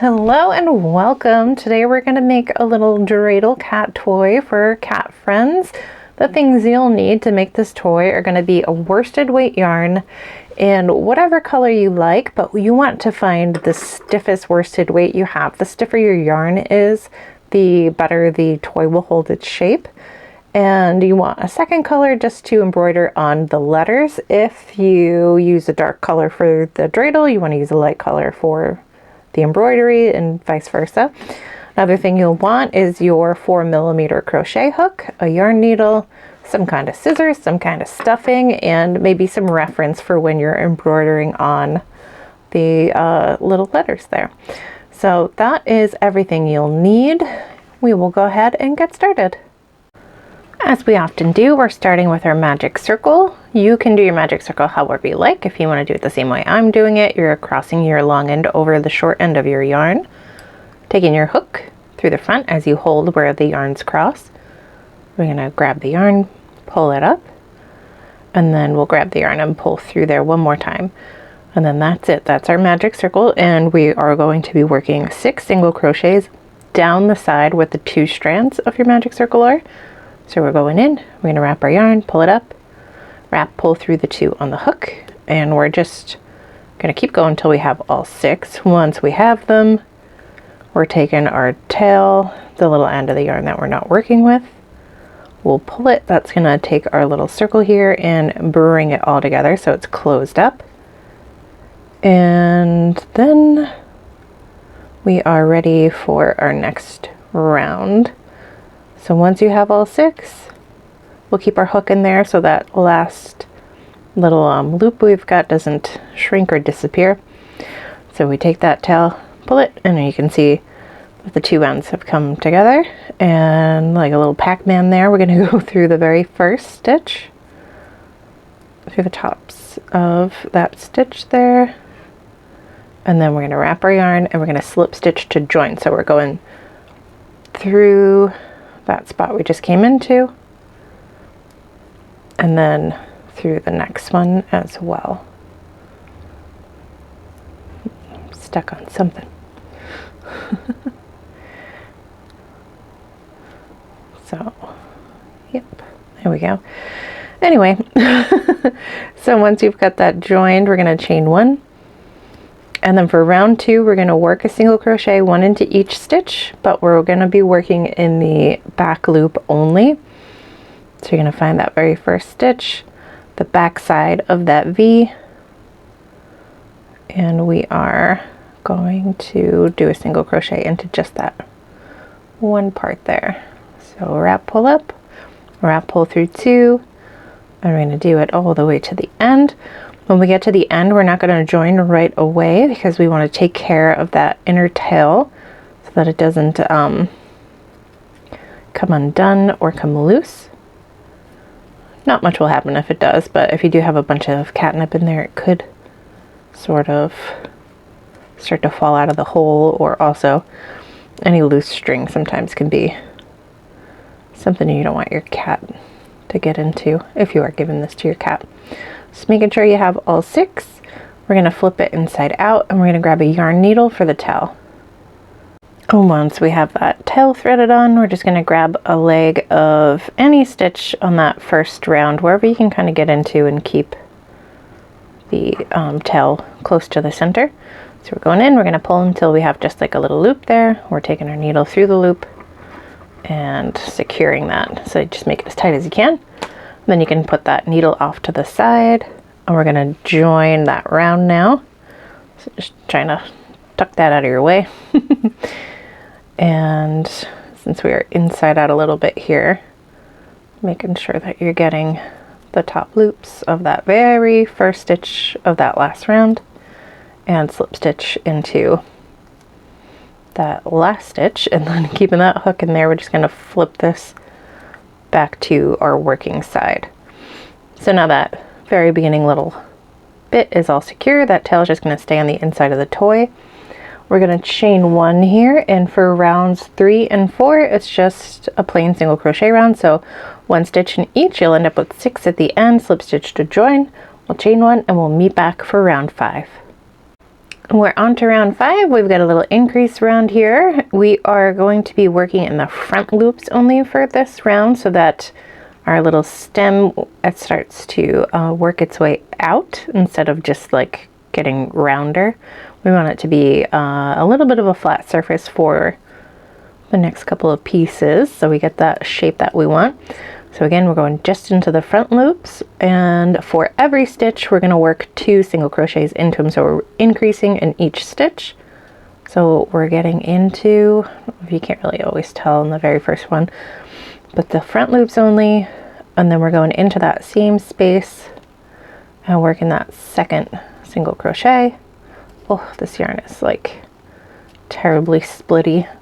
Hello and welcome. Today we're going to make a little Dreidel cat toy for cat friends. The things you'll need to make this toy are going to be a worsted weight yarn in whatever color you like, but you want to find the stiffest worsted weight you have. The stiffer your yarn is, the better the toy will hold its shape. And you want a second color just to embroider on the letters. If you use a dark color for the dreidel, you want to use a light color for the embroidery and vice versa. Another thing you'll want is your 4mm crochet hook, a yarn needle, some kind of scissors, some kind of stuffing, and maybe some reference for when you're embroidering on the little letters there. So that is everything you'll need. We will go ahead and get started. As we often do, we're starting with our magic circle. You can do your magic circle however you like. If you want to do it the same way I'm doing it, you're crossing your long end over the short end of your yarn, taking your hook through the front as you hold where the yarns cross. We're going to grab the yarn, pull it up, and then we'll grab the yarn and pull through there one more time. And then that's it. That's our magic circle, and we are going to be working 6 single crochets down the side where the 2 strands of your magic circle are. So we're going in, we're going to wrap our yarn, pull it up, wrap, pull through the 2 on the hook, and we're just going to keep going until we have all 6. Once we have them, we're taking our tail, the little end of the yarn that we're not working with, we'll pull it. That's going to take our little circle here and bring it all together so it's closed up. And then we are ready for our next round. So once you have all 6, we'll keep our hook in there so that last little loop we've got doesn't shrink or disappear. So we take that tail, pull it, and you can see that the 2 ends have come together. And like a little Pac-Man there, we're going to go through the very first stitch, through the tops of that stitch there. And then we're going to wrap our yarn and we're going to slip stitch to join. So we're going through that spot we just came into, and then through the next one as well. I'm stuck on something. So, yep, there we go. Anyway, so once you've got that joined, we're going to chain 1. And then for round 2, we're going to work a single crochet 1 into each stitch, but we're going to be working in the back loop only. So you're going to find that very first stitch, the back side of that V, and we are going to do a single crochet into just that one part there. So wrap, pull up, wrap, pull through 2, and we're going to do it all the way to the end. When we get to the end, we're not going to join right away because we want to take care of that inner tail so that it doesn't come undone or come loose. Not much will happen if it does, but if you do have a bunch of catnip in there, it could sort of start to fall out of the hole, or also any loose string sometimes can be something you don't want your cat to get into if you are giving this to your cat. Just making sure you have all 6. We're going to flip it inside out and we're going to grab a yarn needle for the tail. And once we have that tail threaded on, we're just going to grab a leg of any stitch on that first round, wherever you can kind of get into and keep the tail close to the center. So we're going in, we're going to pull until we have just like a little loop there. We're taking our needle through the loop and securing that. So just make it as tight as you can. Then you can put that needle off to the side, and we're going to join that round now. So just trying to tuck that out of your way. And since we are inside out a little bit here, making sure that you're getting the top loops of that very first stitch of that last round, and slip stitch into that last stitch, and then keeping that hook in there, we're just going to flip this back to our working side. So now that very beginning little bit is all secure, that tail is just going to stay on the inside of the toy. We're going to chain 1 here, and for rounds 3 and 4 it's just a plain single crochet round, so 1 stitch in each. You'll end up with 6 at the end, slip stitch to join, we'll chain 1, and we'll meet back for round 5. We're on to round 5. We've got a little increase round here. We are going to be working in the front loops only for this round so that our little stem, it starts to work its way out instead of just like getting rounder. We want it to be a little bit of a flat surface for the next couple of pieces so we get that shape that we want. So again, we're going just into the front loops, and for every stitch we're going to work 2 single crochets into them, so we're increasing in each stitch. So we're getting into, if you can't really always tell in the very first one, but the front loops only, and then we're going into that same space and working that second single crochet. Oh, this yarn is like terribly splitty.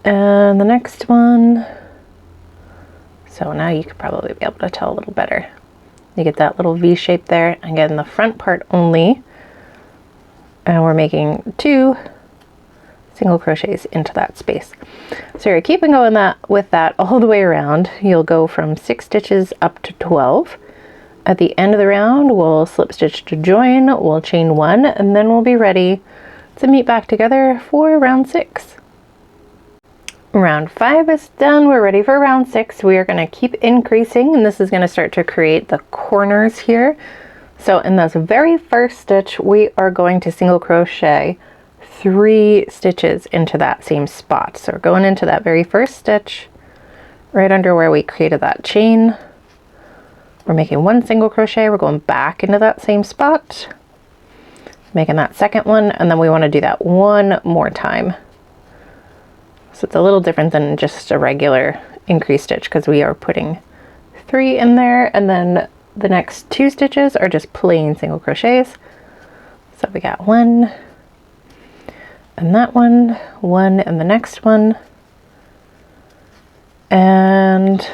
And the next one, so now you could probably be able to tell a little better. You get that little V shape there, again the front part only, and we're making 2 single crochets into that space. So you're keeping going with that all the way around. You'll go from 6 stitches up to 12. At the end of the round, we'll slip stitch to join, we'll chain 1, and then we'll be ready to meet back together for round 6. Round 5 is done. We're ready for round 6. We are going to keep increasing, and this is going to start to create the corners here. So in this very first stitch, we are going to single crochet 3 stitches into that same spot. So we're going into that very first stitch, right under where we created that chain. We're making 1 single crochet, we're going back into that same spot, making that second one, and then we want to do that 1 more time. So it's a little different than just a regular increase stitch because we are putting 3 in there, and then the next 2 stitches are just plain single crochets. So we got 1 and that 1 and the next one, and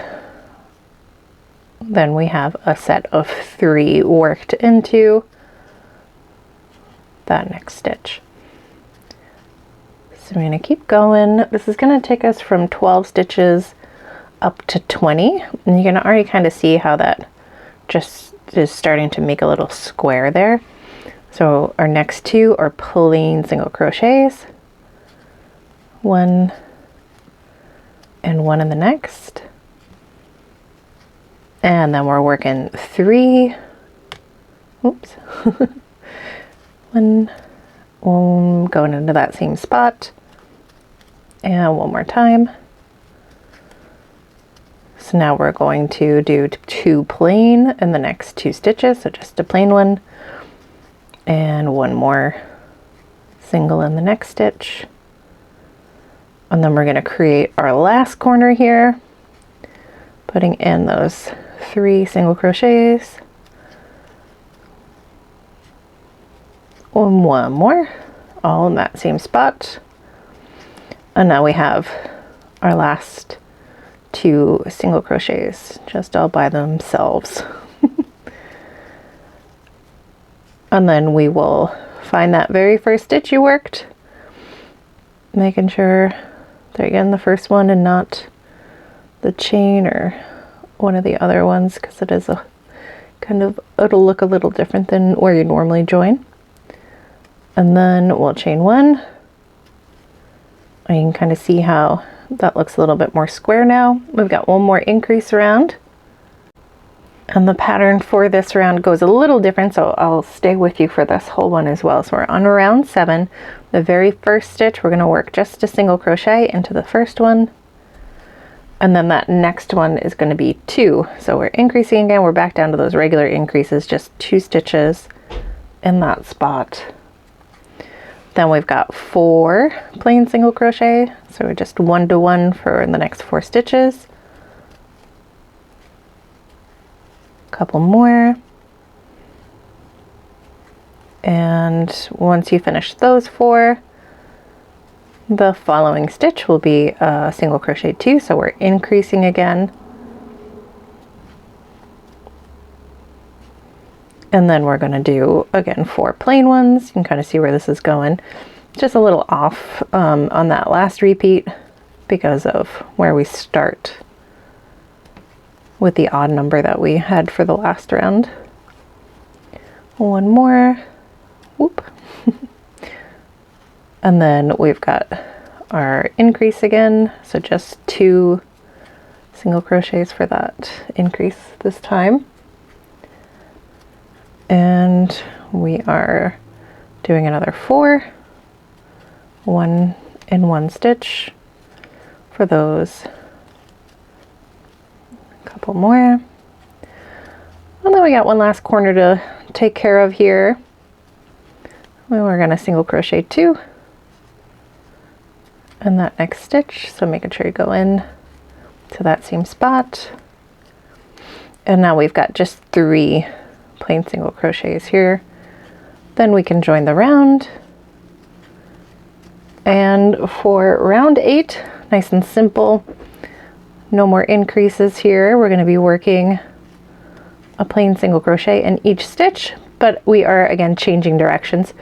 then we have a set of 3 worked into that next stitch. So I'm going to keep going. This is going to take us from 12 stitches up to 20, and you can already kind of see how that just is starting to make a little square there. So our next 2 are plain single crochets, 1 and 1 in the next, and then we're working 3, oops, 1, going into that same spot, and 1 more time. So now we're going to do 2 plain in the next 2 stitches, so just a plain one, and 1 more single in the next stitch. And then we're going to create our last corner here, putting in those 3 single crochets, 1 more, all in that same spot. And now we have our last 2 single crochets just all by themselves. And then we will find that very first stitch you worked, making sure they're again the first one and not the chain or one of the other ones, because it is a kind of, it'll look a little different than where you normally join. And then we'll chain 1. And you can kind of see how that looks a little bit more square now. We've got 1 more increase round. And the pattern for this round goes a little different, so I'll stay with you for this whole one as well. So we're on round 7. The very first stitch, we're going to work just a single crochet into the first one. And then that next one is going to be 2. So we're increasing again. We're back down to those regular increases, just 2 stitches in that spot. Then we've got 4 plain single crochet, so we're just 1 to 1 for the next 4 stitches. Couple more, and once you finish those 4, the following stitch will be a single crochet 2, so we're increasing again. And then we're going to do, again, 4 plain ones. You can kind of see where this is going. Just a little off on that last repeat because of where we start with the odd number that we had for the last round. 1 more. Whoop. And then we've got our increase again, so just 2 single crochets for that increase this time. And we are doing another 4, 1 in 1 stitch for those. A couple more. And then we got one last corner to take care of here. We're going to single crochet 2 in that next stitch, so making sure you go in to that same spot. And now we've got just 3 plain single crochets here. Then we can join the round. And for round 8, nice and simple, no more increases here. We're going to be working a plain single crochet in each stitch, but we are again changing directions.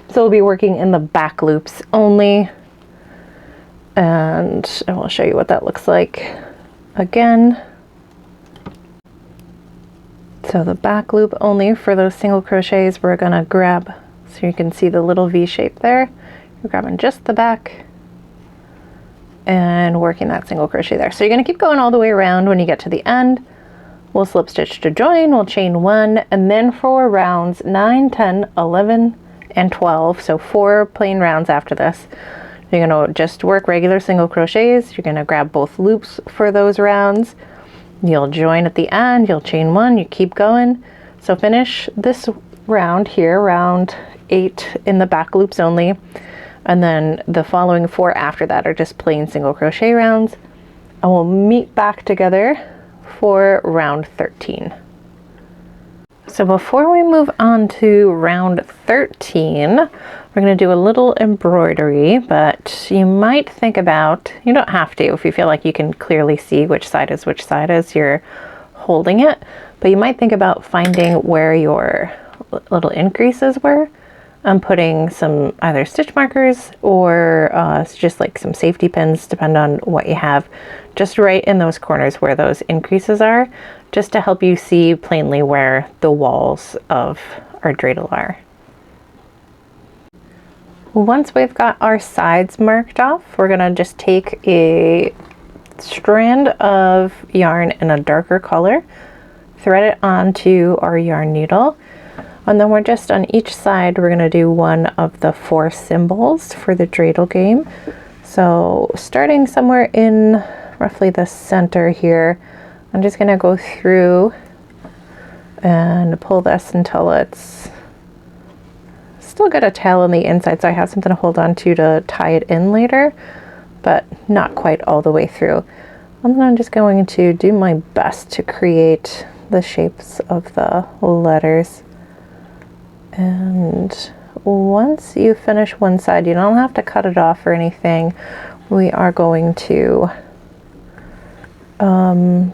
So we'll be working in the back loops only. And I will show you what that looks like again. So the back loop only for those single crochets, we're gonna grab, so you can see the little V shape there. You're grabbing just the back and working that single crochet there. So you're gonna keep going all the way around. When you get to the end, we'll slip stitch to join, we'll chain 1, and then for rounds 9, 10, 11, and 12, so 4 plain rounds after this, you're gonna just work regular single crochets. You're gonna grab both loops for those rounds. You'll join at the end, you'll chain 1, you keep going. So finish this round here, round 8 in the back loops only. And then the following 4 after that are just plain single crochet rounds. And we'll meet back together for round 13. So before we move on to round 13, we're going to do a little embroidery, but you might think about, you don't have to if you feel like you can clearly see which side is as you're holding it, but you might think about finding where your little increases were and putting some either stitch markers or just like some safety pins, depending on what you have, just right in those corners where those increases are, just to help you see plainly where the walls of our dreidel are. Once we've got our sides marked off, we're gonna just take a strand of yarn in a darker color, thread it onto our yarn needle, and then we're just on each side, we're gonna do one of the 4 symbols for the dreidel game. So starting somewhere in roughly the center here, I'm just gonna go through and pull this until it's still got a tail on the inside, so I have something to hold on to tie it in later, but not quite all the way through. And then I'm just going to do my best to create the shapes of the letters. And once you finish one side, you don't have to cut it off or anything. We are going to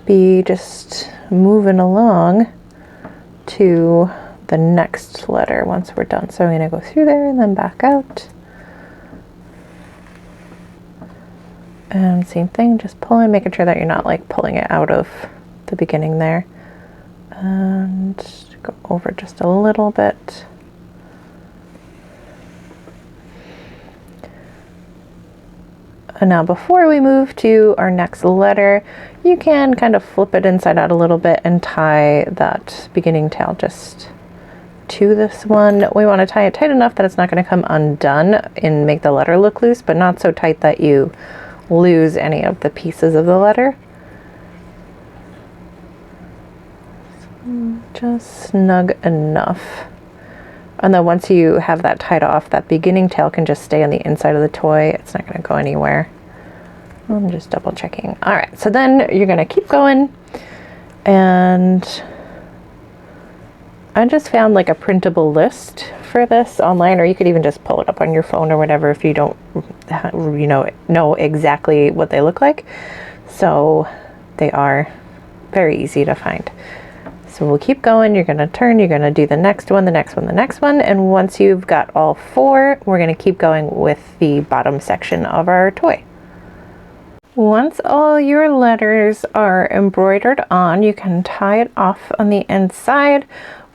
be just moving along to the next letter once we're done. So I'm going to go through there and then back out. And same thing, just pulling, making sure that you're not like pulling it out of the beginning there. And go over just a little bit. And now before we move to our next letter, you can kind of flip it inside out a little bit and tie that beginning tail just to this one. We want to tie it tight enough that it's not going to come undone and make the letter look loose, but not so tight that you lose any of the pieces of the letter. So just snug enough. And then once you have that tied off, that beginning tail can just stay on the inside of the toy. It's not going to go anywhere. I'm just double checking. All right, so then you're going to keep going. And I just found like a printable list for this online, or you could even just pull it up on your phone or whatever if you don't, know exactly what they look like. So they are very easy to find. So we'll keep going, you're gonna turn, you're gonna do the next one, the next one, the next one, and once you've got all 4, we're gonna keep going with the bottom section of our toy. Once all your letters are embroidered on, you can tie it off on the inside.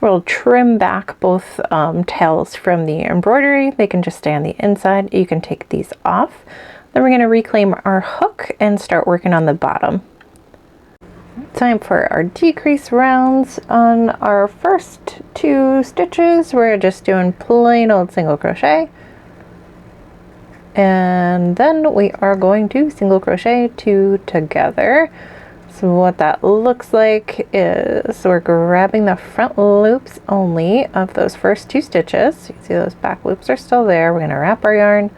We'll trim back both tails from the embroidery. They can just stay on the inside. You can take these off. Then we're going to reclaim our hook and start working on the bottom. Time for our decrease rounds. On our first 2 stitches, we're just doing plain old single crochet. And then we are going to single crochet 2 together. So what that looks like is we're grabbing the front loops only of those first 2 stitches. You can see those back loops are still there. We're going to wrap our yarn,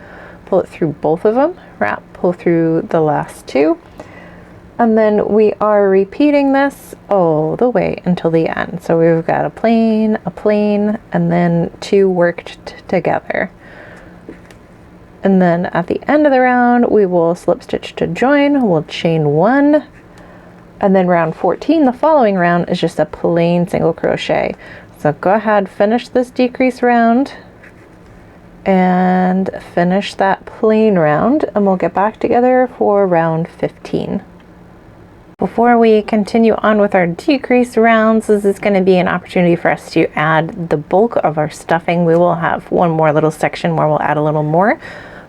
pull it through both of them, wrap, pull through the last 2. And then we are repeating this all the way until the end. So we've got a plain, and then 2 worked together. And then at the end of the round, we will slip stitch to join. We'll chain 1. And then round 14, the following round, is just a plain single crochet. So go ahead, finish this decrease round and finish that plain round, and we'll get back together for round 15. Before we continue on with our decrease rounds, this is going to be an opportunity for us to add the bulk of our stuffing. We will have one more little section where we'll add a little more.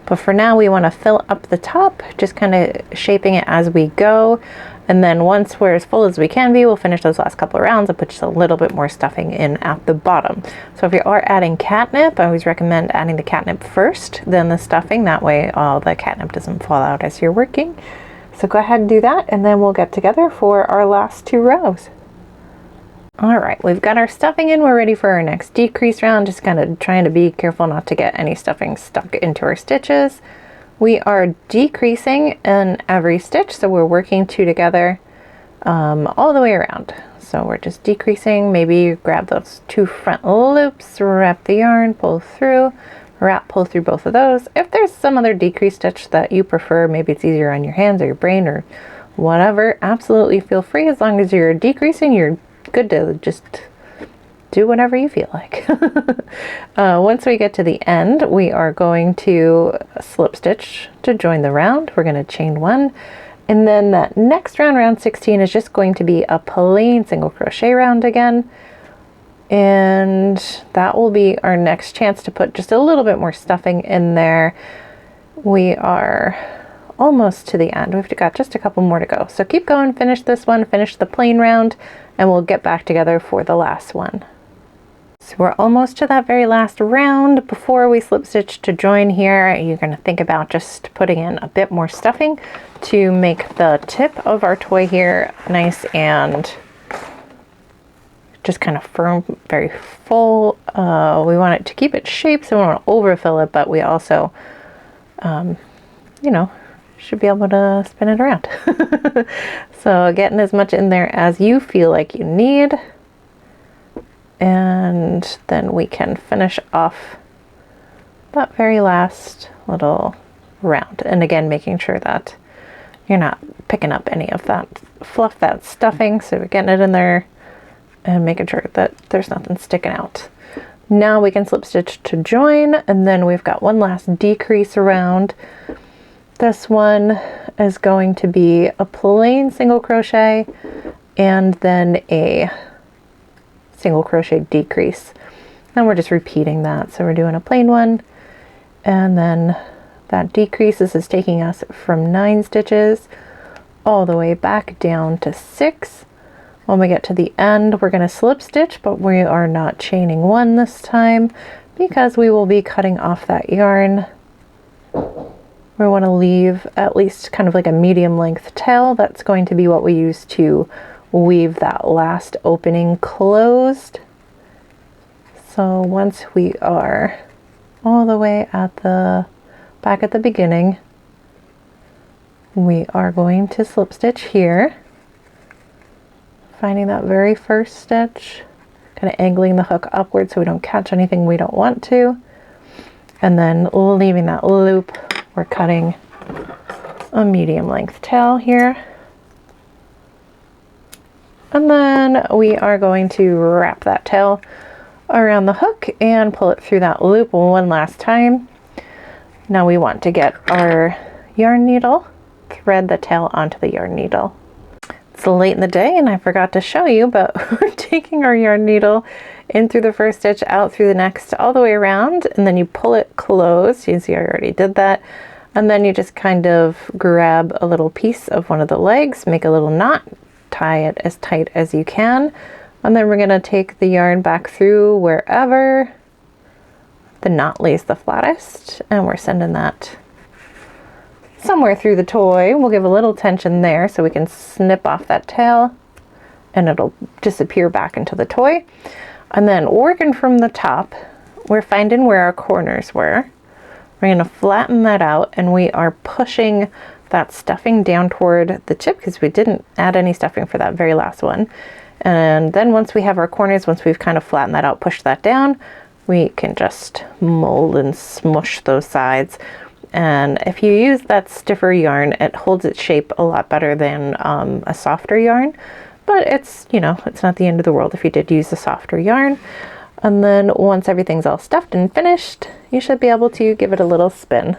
But for now, we want to fill up the top, just kind of shaping it as we go. And then once we're as full as we can be, we'll finish those last couple of rounds and put just a little bit more stuffing in at the bottom. So if you are adding catnip, I always recommend adding the catnip first, then the stuffing. That way all the catnip doesn't fall out as you're working. So go ahead and do that, and then we'll get together for our last 2 rows. All right, we've got our stuffing in. We're ready for our next decrease round. Just kind of trying to be careful not to get any stuffing stuck into our stitches. We are decreasing in every stitch, so we're working 2 together all the way around. So we're just decreasing. Maybe you grab those 2 front loops, wrap the yarn, pull through, wrap, pull through both of those. If there's some other decrease stitch that you prefer, maybe it's easier on your hands or your brain or whatever, absolutely feel free. As long as you're decreasing, you're good to just do whatever you feel like. Once we get to the end, we are going to slip stitch to join the round. We're going to chain 1, and then that next round, round 16, is just going to be a plain single crochet round again. And that will be our next chance to put just a little bit more stuffing in there. We are almost to the end. We've got just a couple more to go. So keep going, finish this one, finish the plain round, and we'll get back together for the last one. So we're almost to that very last round. Before we slip stitch to join here, you're going to think about just putting in a bit more stuffing to make the tip of our toy here nice and just kind of firm, very full. We want it to keep its shape, so we don't want to overfill it, but we also, you know, should be able to spin it around. So getting as much in there as you feel like you need. And then we can finish off that very last little round. And again, making sure that you're not picking up any of that fluff, that stuffing. So we're getting it in there and making sure that there's nothing sticking out. Now we can slip stitch to join, and then we've got one last decrease around. This one is going to be a plain single crochet and then a single crochet decrease, and we're just repeating that. So we're doing a plain one, and then that decrease, this is taking us from 9 stitches all the way back down to 6. When we get to the end, we're going to slip stitch, but we are not chaining 1 this time because we will be cutting off that yarn. We want to leave at least kind of like a medium length tail. That's going to be what we use to weave that last opening closed. So once we are all the way at the back at the beginning, we are going to slip stitch here, finding that very first stitch, kind of angling the hook upward so we don't catch anything we don't want to, and then leaving that loop. We're cutting a medium length tail here. And then we are going to wrap that tail around the hook and pull it through that loop one last time. Now we want to get our yarn needle, thread the tail onto the yarn needle. It's late in the day and I forgot to show you, but we're taking our yarn needle in through the first stitch, out through the next, all the way around, and then you pull it closed. You can see I already did that. And then you just kind of grab a little piece of one of the legs, make a little knot, tie it as tight as you can, and then we're going to take the yarn back through wherever the knot lays the flattest, and we're sending that somewhere through the toy. We'll give a little tension there so we can snip off that tail and it'll disappear back into the toy. And then working from the top, we're finding where our corners were. We're going to flatten that out, and we are pushing that stuffing down toward the tip because we didn't add any stuffing for that very last one. And then once we have our corners, once we've kind of flattened that out, push that down, we can just mold and smush those sides. And if you use that stiffer yarn, it holds its shape a lot better than a softer yarn. But it's, you know, it's not the end of the world if you did use a softer yarn. And then once everything's all stuffed and finished, you should be able to give it a little spin.